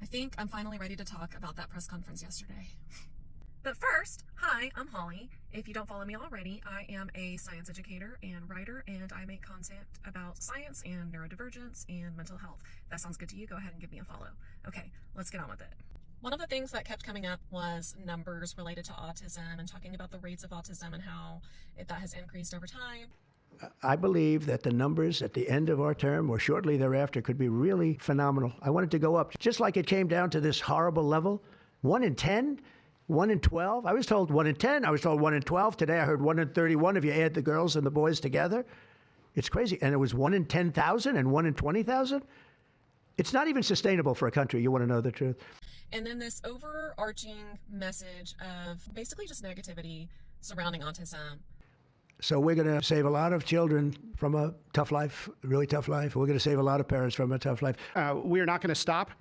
think I'm finally ready to talk about that press conference yesterday. But first, hi, I'm Holly. If you don't follow me already, I am a science educator and writer, and I make content about science and neurodivergence and mental health. If that sounds good to you, go ahead and give me a follow. Okay, let's get on with it. One of the things that kept coming up was numbers related to autism and talking about the rates of autism and how that has increased over time. I believe that the numbers at the end of our term or shortly thereafter could be really phenomenal. I want it to go up, just like it came down to this horrible level. 1 in 10, 1 in 12. I was told 1 in 10. I was told 1 in 12. Today I heard 1 in 31 if you add the girls and the boys together. It's crazy. And it was 1 in 10,000 and 1 in 20,000. It's not even sustainable for a country. You want to know the truth. And then this overarching message of basically just negativity surrounding autism. So we're going to save a lot of children from a tough life, really tough life. We're going to save a lot of parents from a tough life. We are not going to stop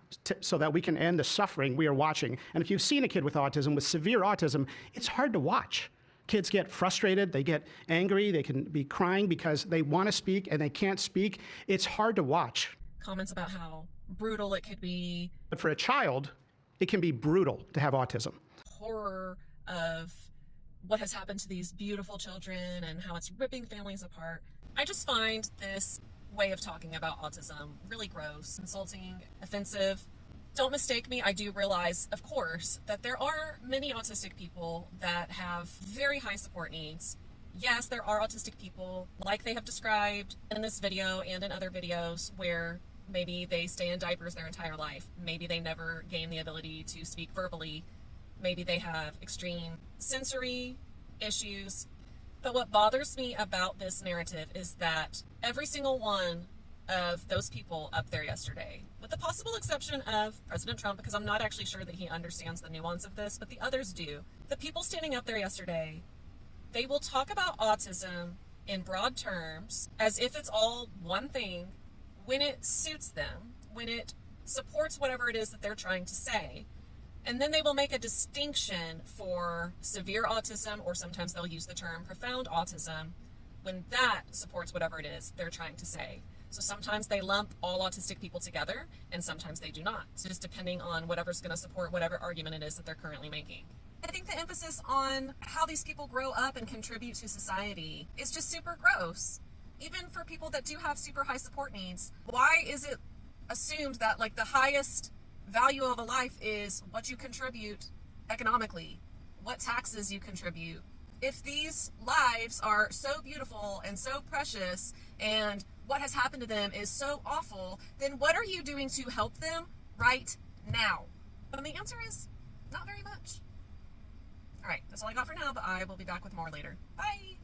so that we can end the suffering we are watching. And if you've seen a kid with autism, with severe autism, it's hard to watch. Kids get frustrated, they get angry, they can be crying because they want to speak and they can't speak. It's hard to watch. Comments about how brutal it could be. But for a child, it can be brutal to have autism. Horror of what has happened to these beautiful children and how it's ripping families apart. I just find this way of talking about autism really gross, insulting, offensive. Don't mistake me, I do realize, of course, that there are many autistic people that have very high support needs. Yes, there are autistic people, like they have described in this video and in other videos, where maybe they stay in diapers their entire life. Maybe they never gain the ability to speak verbally. Maybe they have extreme sensory issues. But what bothers me about this narrative is that every single one of those people up there yesterday, with the possible exception of President Trump, because I'm not actually sure that he understands the nuance of this, but the others do. The people standing up there yesterday, they will talk about autism in broad terms as if it's all one thing when it suits them, when it supports whatever it is that they're trying to say. And then they will make a distinction for severe autism, or sometimes they'll use the term profound autism, when that supports whatever it is they're trying to say. So sometimes they lump all autistic people together, and sometimes they do not. So just depending on whatever's going to support whatever argument it is that they're currently making. I think the emphasis on how these people grow up and contribute to society is just super gross. Even for people that do have super high support needs, why is it assumed that like the highest value of a life is what you contribute economically, what taxes you contribute? If these lives are so beautiful and so precious and what has happened to them is so awful, then what are you doing to help them right now? And the answer is not very much. All right, that's all I got for now, but I will be back with more later. Bye.